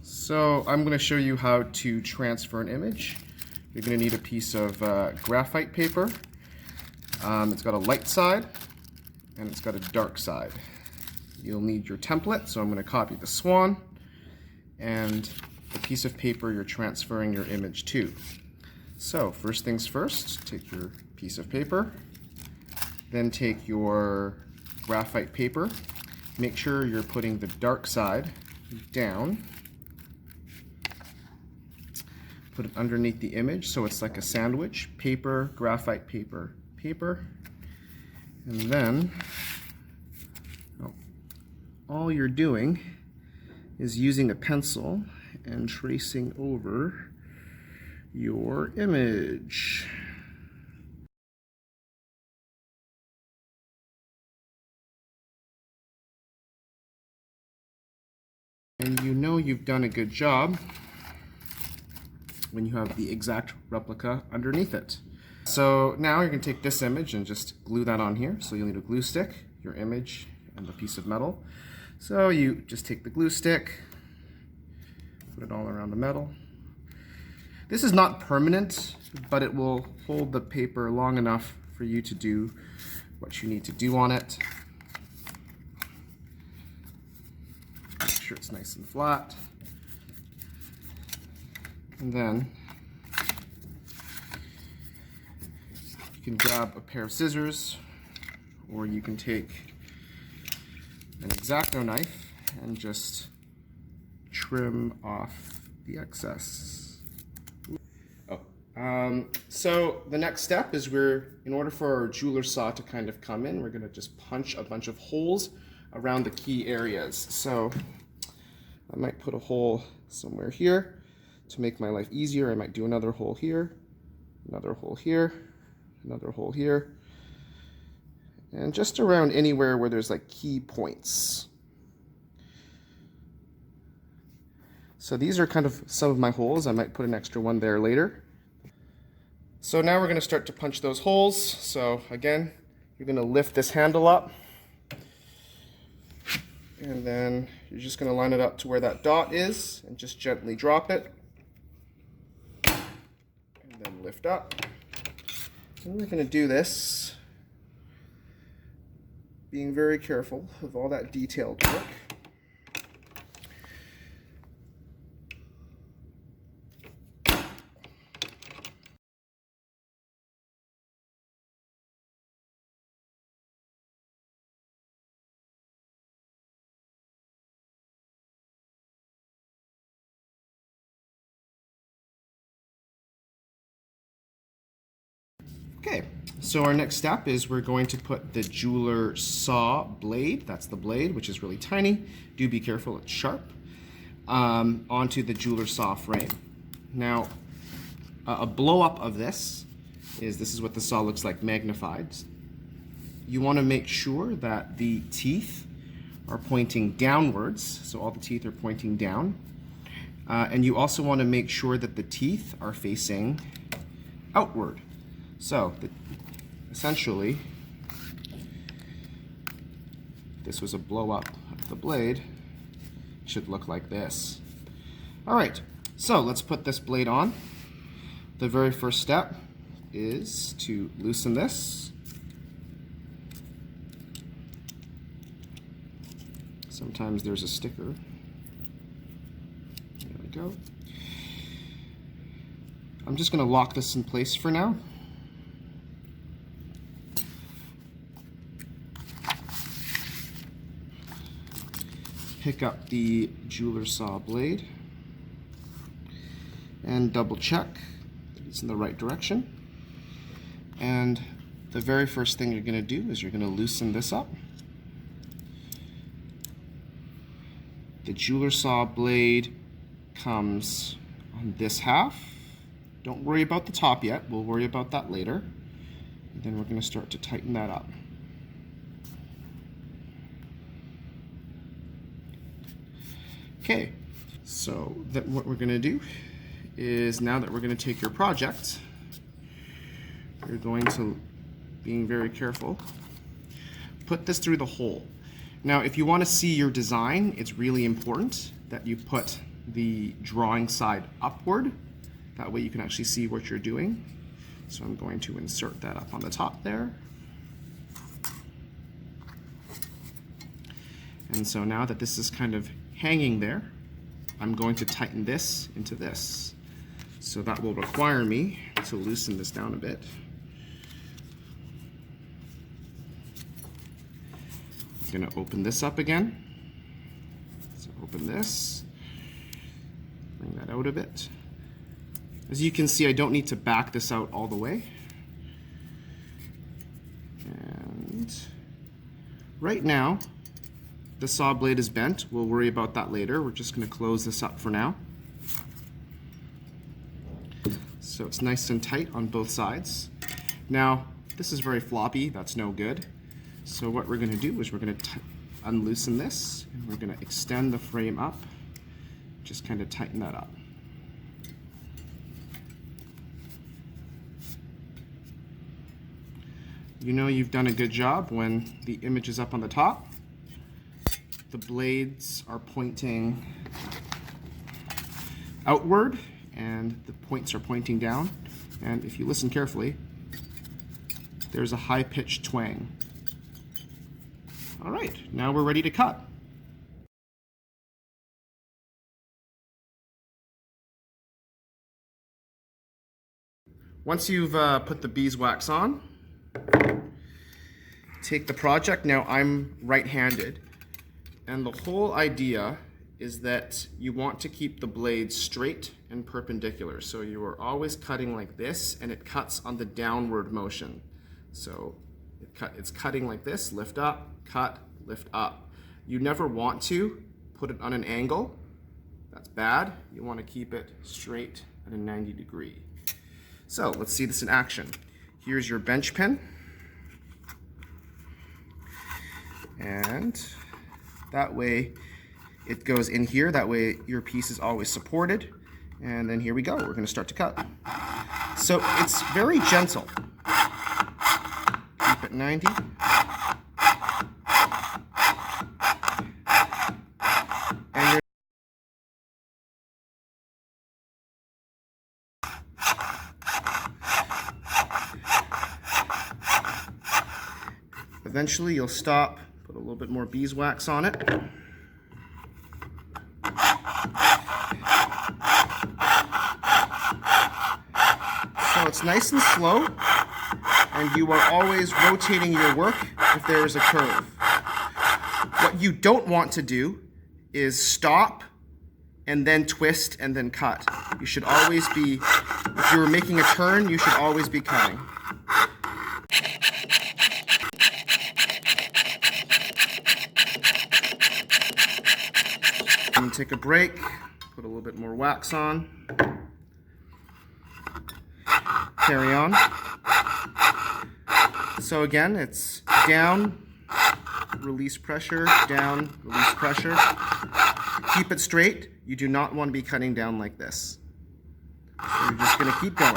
So I'm going to show you how to transfer an image. You're going to need a piece of graphite paper. It's got a light side and it's got a dark side. You'll need your template, so I'm going to copy the swan and the piece of paper you're transferring your image to. So first things first, take your piece of paper, then take your graphite paper. Make sure you're putting the dark side down. Put it underneath the image so it's like a sandwich. Paper, graphite paper, paper. And then all you're doing is using a pencil and tracing over your image. And you know you've done a good job when you have the exact replica underneath it. So now you're going to take this image and just glue that on here. So you'll need a glue stick, your image, and the piece of metal. So you just take the glue stick, put it all around the metal. This is not permanent, but it will hold the paper long enough for you to do what you need to do on it. Make sure it's nice and flat. And then you can grab a pair of scissors, or you can take an X-Acto knife and just trim off the excess. So the next step is in order for our jeweler saw to kind of come in, we're going to just punch a bunch of holes around the key areas. So I might put a hole somewhere here to make my life easier. I might do another hole here, another hole here, another hole here, and just around anywhere where there's like key points. So these are kind of some of my holes. I might put an extra one there later. So now we're going to start to punch those holes. So again, you're going to lift this handle up, and then you're just going to line it up to where that dot is and just gently drop it, and then lift up. And we're going to do this being very careful of all that detailed work. Okay, so our next step is we're going to put the jeweler saw blade, that's the blade, which is really tiny, do be careful, it's sharp, onto the jeweler saw frame. Now, a blow up of this is what the saw looks like magnified. You want to make sure that the teeth are pointing downwards, so all the teeth are pointing down, and you also want to make sure that the teeth are facing outward. So, essentially, this was a blow up of the blade. It should look like this. All right, so let's put this blade on. The very first step is to loosen this. Sometimes there's a sticker. There we go. I'm just going to lock this in place for now. Pick up the jeweler saw blade and double check that it's in the right direction. And the very first thing you're going to do is you're going to loosen this up. The jeweler saw blade comes on this half. Don't worry about the top yet, we'll worry about that later. And then we're going to start to tighten that up. Okay, so what we're going to do is, now that we're going to take your project, you're going to, being very careful, put this through the hole. Now, if you want to see your design, it's really important that you put the drawing side upward. That way you can actually see what you're doing. So I'm going to insert that up on the top there. And so now that this is kind of hanging there, I'm going to tighten this into this. So that will require me to loosen this down a bit. I'm going to open this up again. So open this, bring that out a bit. As you can see, I don't need to back this out all the way. And right now, the saw blade is bent. We'll worry about that later. We're just going to close this up for now. So it's nice and tight on both sides. Now, this is very floppy. That's no good. So what we're going to do is we're going to unloosen this, and we're going to extend the frame up. Just kind of tighten that up. You know you've done a good job when the image is up on the top. The blades are pointing outward and the points are pointing down. And if you listen carefully, there's a high-pitched twang. All right, now we're ready to cut. Once you've put the beeswax on, take the project. Now I'm right-handed, and the whole idea is that you want to keep the blade straight and perpendicular. So you are always cutting like this, and it cuts on the downward motion. So it's cutting like this, lift up, cut, lift up. You never want to put it on an angle. That's bad. You want to keep it straight at a 90 degree. So let's see this in action. Here's your bench pin. And that way it goes in here. That way your piece is always supported. And then here we go. We're going to start to cut. So it's very gentle. Keep it 90. And you're eventually you'll stop, put a little bit more beeswax on it. So it's nice and slow, and you are always rotating your work if there is a curve. What you don't want to do is stop and then twist and then cut. You should always be, if you're making a turn, you should always be cutting. And take a break, put a little bit more wax on. Carry on. So again, it's down, release pressure, down, release pressure. Keep it straight. You do not want to be cutting down like this. So you're just going to keep going.